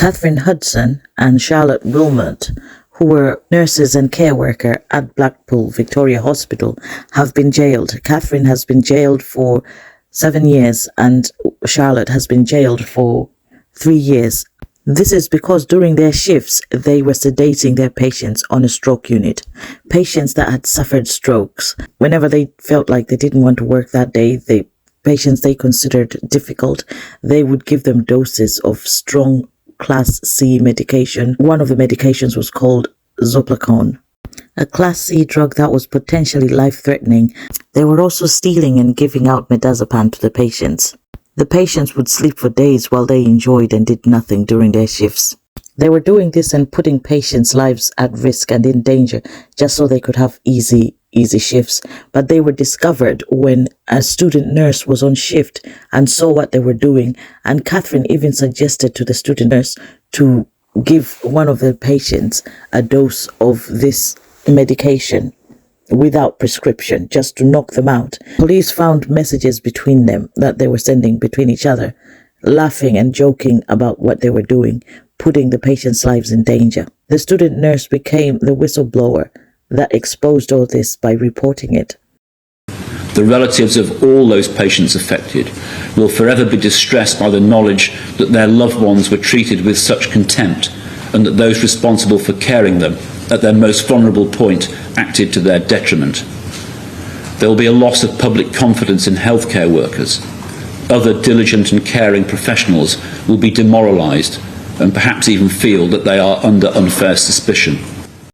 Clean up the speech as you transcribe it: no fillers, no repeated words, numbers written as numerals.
Catherine Hudson and Charlotte Wilmot, who were nurses and care worker at Blackpool Victoria Hospital, have been jailed. Catherine has been jailed for 7 years and Charlotte has been jailed for 3 years. This is because during their shifts, they were sedating their patients on a stroke unit. Patients that had suffered strokes. Whenever they felt like they didn't want to work that day, patients they considered difficult, they would give them doses of strong Class C medication. One of the medications was called Zopicon, a Class C drug that was potentially life-threatening. They were also stealing and giving out midazolam to the patients. The patients would sleep for days while they enjoyed and did nothing during their shifts. They were doing this and putting patients' lives at risk and in danger just so they could have easy shifts. But they were discovered when a student nurse was on shift and saw what they were doing. And Catherine even suggested to the student nurse to give one of the patients a dose of this medication without prescription, just to knock them out. Police found messages between them that they were sending between each other, laughing and joking about what they were doing, putting the patients' lives in danger. The student nurse became the whistleblower that exposed all this by reporting it. The relatives of all those patients affected will forever be distressed by the knowledge that their loved ones were treated with such contempt and that those responsible for caring them at their most vulnerable point acted to their detriment. There will be a loss of public confidence in healthcare workers. Other diligent and caring professionals will be demoralised and perhaps even feel that they are under unfair suspicion.